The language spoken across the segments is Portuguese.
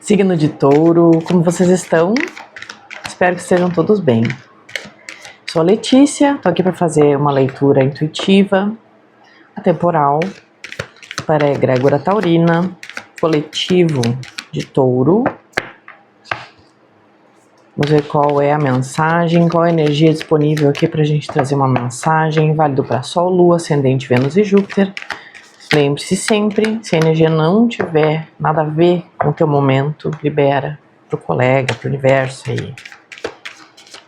Signo de Touro, como vocês estão? Espero que estejam todos bem. Sou a Letícia, tô aqui para fazer uma leitura intuitiva, atemporal, para a egrégora taurina, coletivo de Touro. Vamos ver qual é a mensagem, qual é a energia disponível aqui para a gente trazer uma mensagem, válido para Sol, Lua, Ascendente, Vênus e Júpiter. Lembre-se sempre, se a energia não tiver nada a ver com o teu momento, libera pro colega, pro universo aí.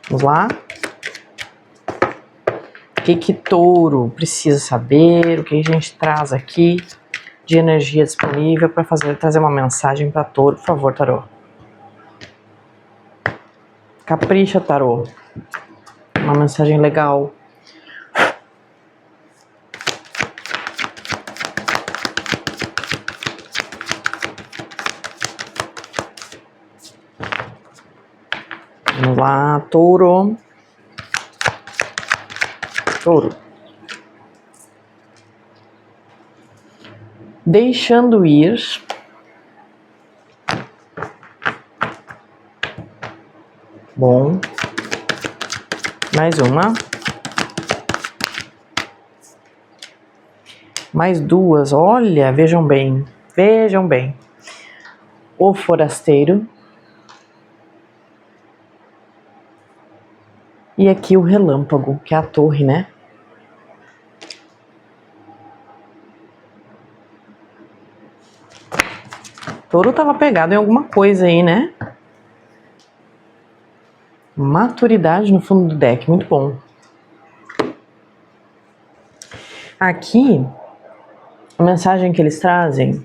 Vamos lá? O que Touro precisa saber, o que a gente traz aqui de energia disponível para trazer uma mensagem para Touro, por favor, Tarô. Capricha, Tarô. Uma mensagem legal. Vamos lá, Touro. Touro. Deixando ir. Bom. Mais uma. Mais duas. Olha, vejam bem. Vejam bem. O forasteiro. E aqui o relâmpago, que é a torre, né? Touro tava pegado em alguma coisa aí, né? Maturidade no fundo do deck, muito bom. Aqui, a mensagem que eles trazem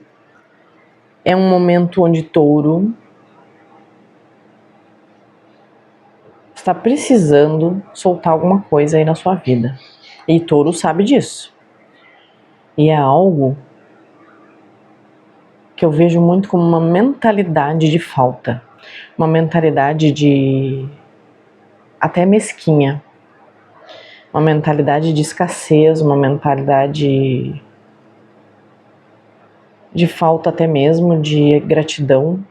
é um momento onde Touro está precisando soltar alguma coisa aí na sua vida. E Touro sabe disso. E é algo que eu vejo muito como uma mentalidade de falta. Uma mentalidade de até mesquinha. Uma mentalidade de escassez, uma mentalidade de falta até mesmo de gratidão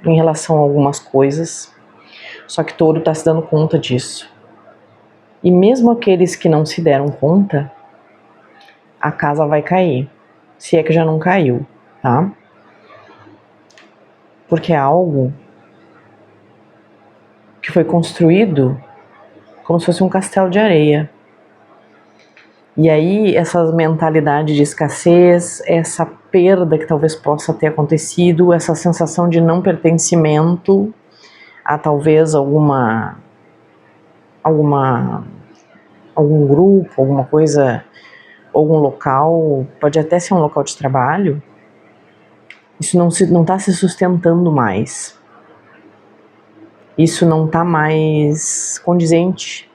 em relação a algumas coisas. Só que Touro está se dando conta disso. E mesmo aqueles que não se deram conta, a casa vai cair. Se é que já não caiu, tá? Porque é algo que foi construído como se fosse um castelo de areia. E aí essa mentalidade de escassez, essa perda que talvez possa ter acontecido, essa sensação de não pertencimento a talvez algum grupo, alguma coisa, algum local, pode até ser um local de trabalho, isso não está se sustentando mais. Isso não está mais condizente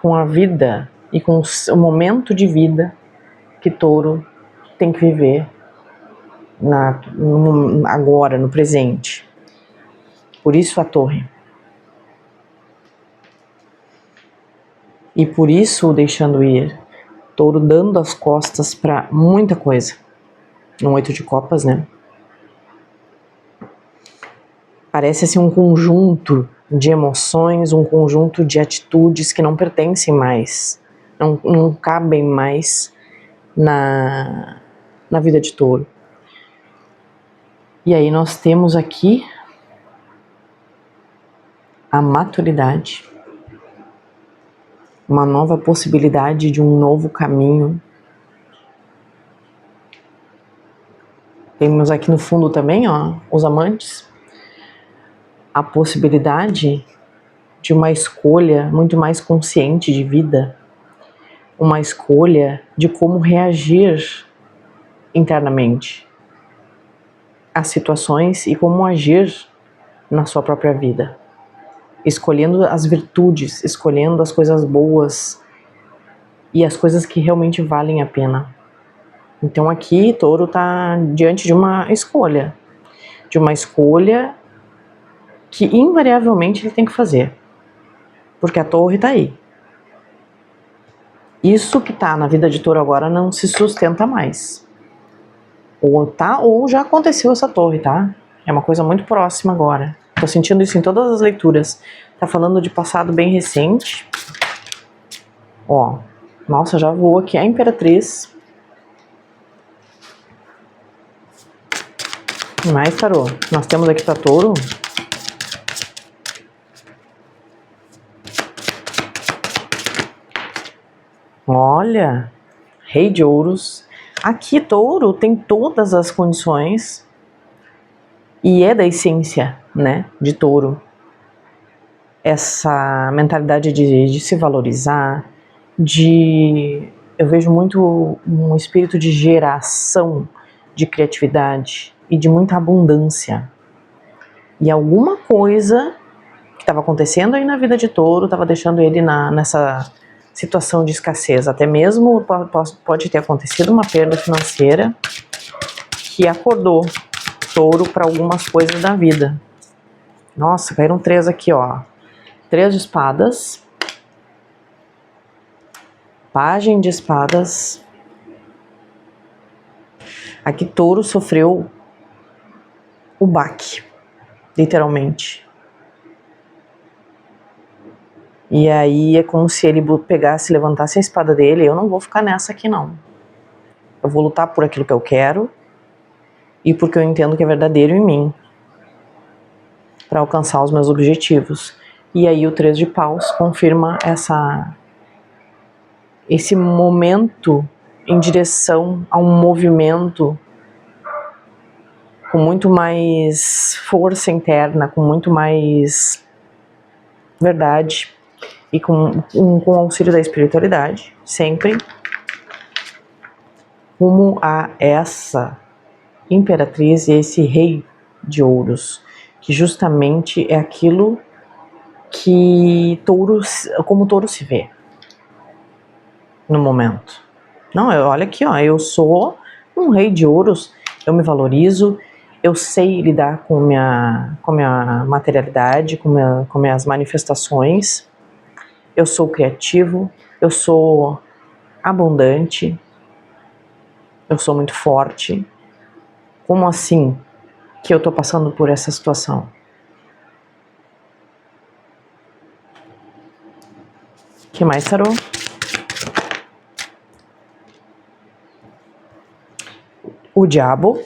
com a vida e com o momento de vida que Touro tem que viver agora, no presente. Por isso a torre. E por isso o deixando ir. Touro dando as costas para muita coisa. No 8 de copas, né? Parece assim um conjunto de emoções, um conjunto de atitudes que não pertencem mais, não cabem mais na vida de Touro. E aí nós temos aqui a maturidade, uma nova possibilidade de um novo caminho. Temos aqui no fundo também, ó, os amantes, a possibilidade de uma escolha muito mais consciente de vida, uma escolha de como reagir internamente às situações e como agir na sua própria vida, escolhendo as virtudes, escolhendo as coisas boas e as coisas que realmente valem a pena. Então aqui Touro está diante de uma escolha que invariavelmente ele tem que fazer, porque a torre está aí. Isso que está na vida de Touro agora não se sustenta mais. Ou já aconteceu essa torre, tá? É uma coisa muito próxima agora. Tô sentindo isso em todas as leituras. Tá falando de passado bem recente. Ó, nossa, já voou aqui a Imperatriz. Mais tarô. Nós temos aqui pra Touro. Olha, Rei de Ouros. Aqui, Touro tem todas as condições e é da essência, né, de Touro. Essa mentalidade de se valorizar, eu vejo muito um espírito de geração, de criatividade e de muita abundância. E alguma coisa que estava acontecendo aí na vida de Touro estava deixando ele nessa situação de escassez. Até mesmo pode ter acontecido uma perda financeira que acordou Touro para algumas coisas da vida. Nossa, caíram 3 aqui, ó. 3 de espadas. Pagem de espadas. Aqui Touro sofreu o baque, literalmente. E aí é como se ele pegasse, levantasse a espada dele. Eu não vou ficar nessa aqui, não. Eu vou lutar por aquilo que eu quero e porque eu entendo que é verdadeiro em mim, para alcançar os meus objetivos. E aí o 3 de paus confirma esse momento em direção a um movimento com muito mais força interna, com muito mais verdade e com o auxílio da espiritualidade, sempre rumo a essa Imperatriz e esse Rei de Ouros, que justamente é aquilo que como Touro se vê no momento. Não, olha aqui, ó, eu sou um Rei de Ouros, eu me valorizo, eu sei lidar com minha materialidade, com minhas manifestações, eu sou criativo, eu sou abundante, eu sou muito forte. Como assim que eu tô passando por essa situação? Que mais, tarô? O diabo.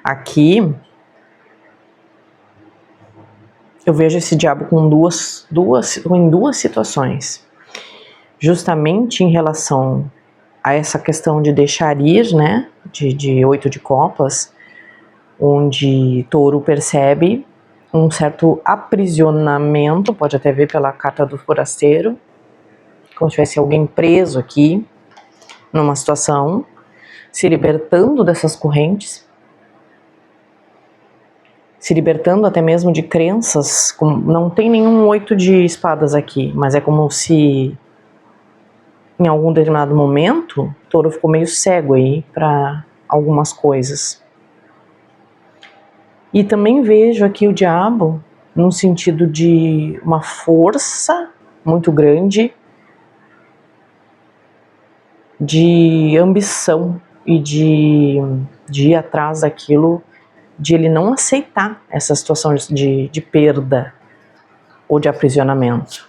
Aqui eu vejo esse diabo com em duas situações. Justamente em relação a essa questão de deixar ir, né? De 8 de copas, onde Touro percebe um certo aprisionamento, pode até ver pela carta do forasteiro, como se tivesse alguém preso aqui, numa situação, se libertando dessas correntes, se libertando até mesmo de crenças. Não tem nenhum 8 de espadas aqui, mas é como se em algum determinado momento Touro ficou meio cego aí para algumas coisas. E também vejo aqui o diabo no sentido de uma força muito grande de ambição e de ir atrás daquilo, de ele não aceitar essa situação de perda ou de aprisionamento.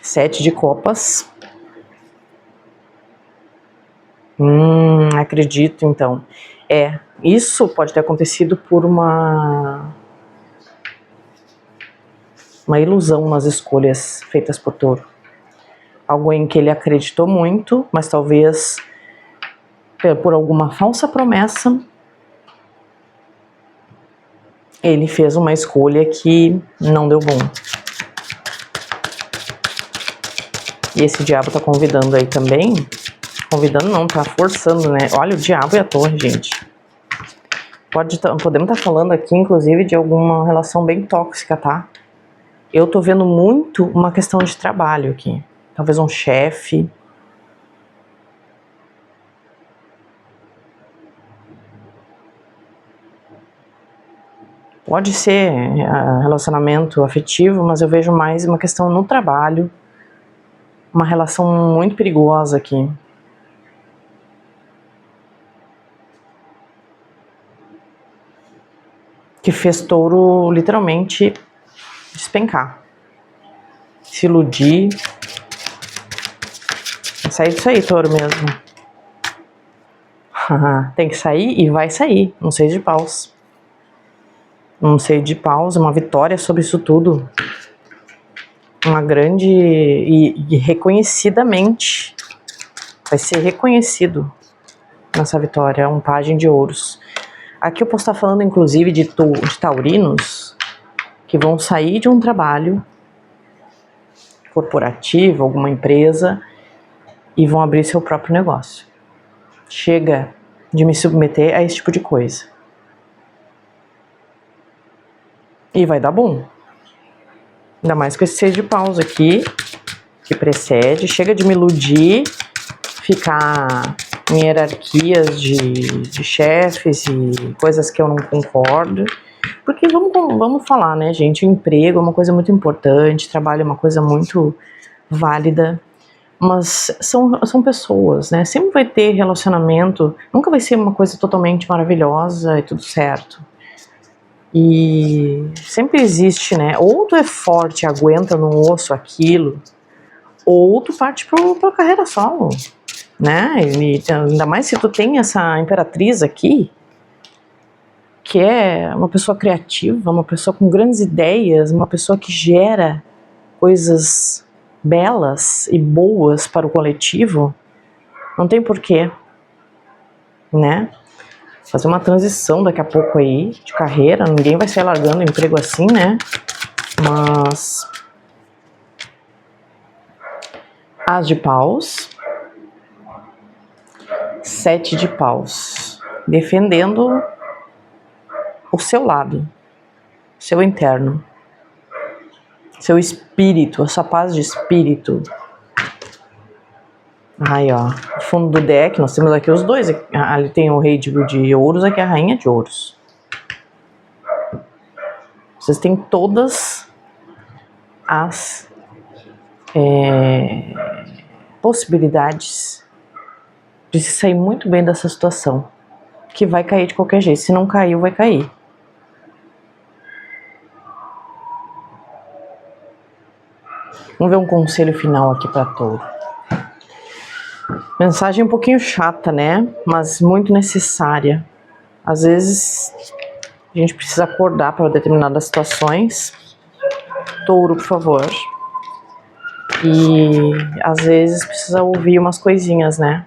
7 de copas. Acredito, então. Isso pode ter acontecido por uma ilusão nas escolhas feitas por Touro. Algo em que ele acreditou muito, mas talvez por alguma falsa promessa, ele fez uma escolha que não deu bom. E esse diabo tá convidando aí também. Convidando não, tá forçando, né? Olha, o diabo e a torre, gente. Podemos estar falando aqui, inclusive, de alguma relação bem tóxica, tá? Eu tô vendo muito uma questão de trabalho aqui. Talvez um chefe. Pode ser relacionamento afetivo, mas eu vejo mais uma questão no trabalho. Uma relação muito perigosa aqui. que fez touro literalmente despencar, se iludir. Sair disso aí, touro mesmo. Tem que sair e vai sair. Um 6 de paus. Um 6 de paus, uma vitória sobre isso tudo. Uma grande e reconhecidamente. Vai ser reconhecido nessa vitória. Um pajem de ouros. Aqui eu posso estar falando, inclusive, de taurinos que vão sair de um trabalho corporativo, alguma empresa, e vão abrir seu próprio negócio. Chega de me submeter a esse tipo de coisa. E vai dar bom. Ainda mais com esse 6 de paus aqui, que precede. Chega de me iludir, ficar em hierarquias de chefes e coisas que eu não concordo. Porque vamos falar, né, gente? O emprego é uma coisa muito importante, trabalho é uma coisa muito válida. Mas são pessoas, né? Sempre vai ter relacionamento, nunca vai ser uma coisa totalmente maravilhosa e tudo certo. E sempre existe, né? Ou tu é forte, aguenta no osso aquilo, ou tu parte pra carreira solo, né? E ainda mais se tu tem essa imperatriz aqui, que é uma pessoa criativa, uma pessoa com grandes ideias, uma pessoa que gera coisas belas e boas para o coletivo. Não tem porquê, né? Fazer uma transição daqui a pouco aí de carreira, ninguém vai sair largando emprego assim, né? Mas As de paus, 7 de paus, defendendo o seu lado, seu interno, seu espírito, a sua paz de espírito. Aí, ó, no fundo do deck, nós temos aqui os dois. Ali tem o rei de ouros, aqui a rainha de ouros. Vocês têm todas as possibilidades de se sair muito bem dessa situação, que vai cair de qualquer jeito. Se não caiu, vai cair. Vamos ver um conselho final aqui para touro. Mensagem um pouquinho chata, né? Mas muito necessária. Às vezes a gente precisa acordar para determinadas situações. Touro, por favor. E às vezes precisa ouvir umas coisinhas, né?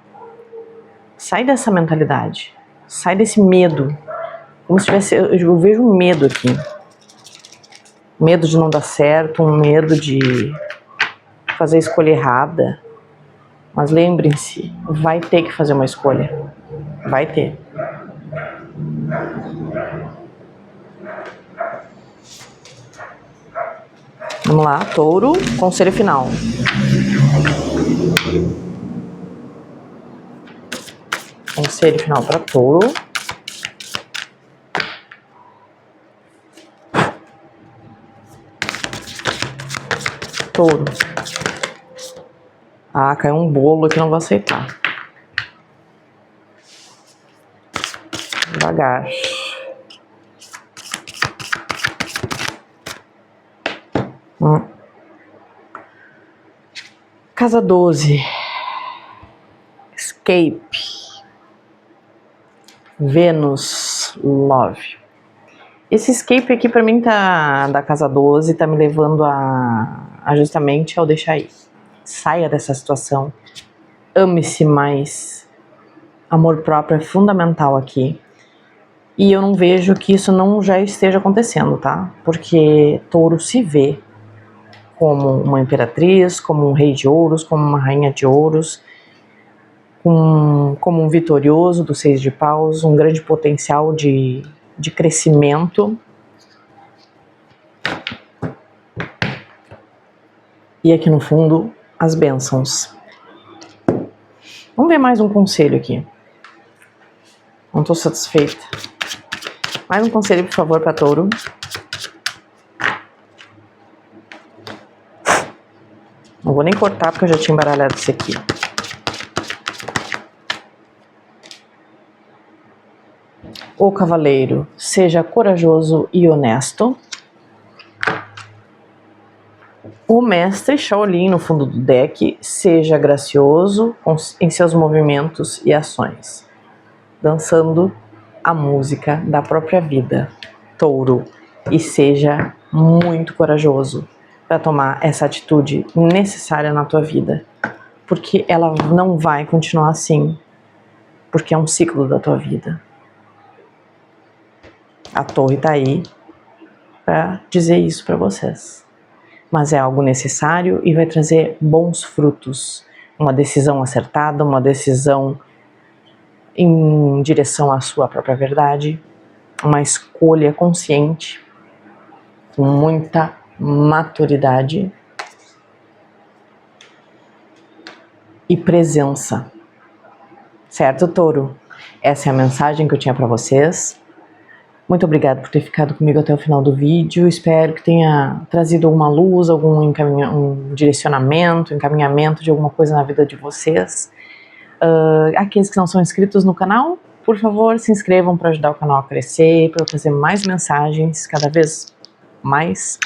Sai dessa mentalidade. Sai desse medo. Como se tivesse. Eu vejo um medo aqui. Medo de não dar certo, um medo de fazer a escolha errada. Mas lembrem-se, vai ter que fazer uma escolha. Vai ter. Vamos lá, touro, conselho final. Conselho final para touro. Touro. Ah, caiu um bolo que não vou aceitar. Devagar. Casa 12. Escape. Vênus Love. Esse escape aqui pra mim tá da casa 12, tá me levando a justamente ao deixar ir. Saia dessa situação. Ame-se mais. Amor próprio é fundamental aqui. E eu não vejo que isso não já esteja acontecendo, tá? Porque touro se vê como uma imperatriz, como um rei de ouros, como uma rainha de ouros, como um vitorioso do 6 de paus, um grande potencial de crescimento. E aqui no fundo, as bênçãos. Vamos ver mais um conselho aqui. Não estou satisfeita. Mais um conselho, por favor, para touro. Não vou nem cortar porque eu já tinha embaralhado esse aqui. O cavaleiro, seja corajoso e honesto. O mestre Shaolin no fundo do deck, seja gracioso em seus movimentos e ações, dançando a música da própria vida. Touro, e seja muito corajoso para tomar essa atitude necessária na tua vida, porque ela não vai continuar assim, porque é um ciclo da tua vida. A torre tá aí para dizer isso para vocês. Mas é algo necessário e vai trazer bons frutos. Uma decisão acertada, uma decisão em direção à sua própria verdade, uma escolha consciente, com muita maturidade e presença. Certo, Touro? Essa é a mensagem que eu tinha para vocês. Muito obrigada por ter ficado comigo até o final do vídeo. Espero que tenha trazido alguma luz, algum direcionamento, encaminhamento de alguma coisa na vida de vocês. Aqueles que não são inscritos no canal, por favor, se inscrevam para ajudar o canal a crescer, para eu trazer mais mensagens, cada vez mais.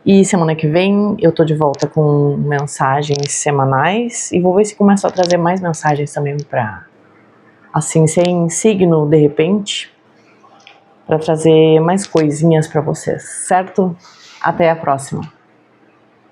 E semana que vem eu tô de volta com mensagens semanais e vou ver se começo a trazer mais mensagens também para, assim, sem signo de repente, para trazer mais coisinhas para vocês, certo? Até a próxima!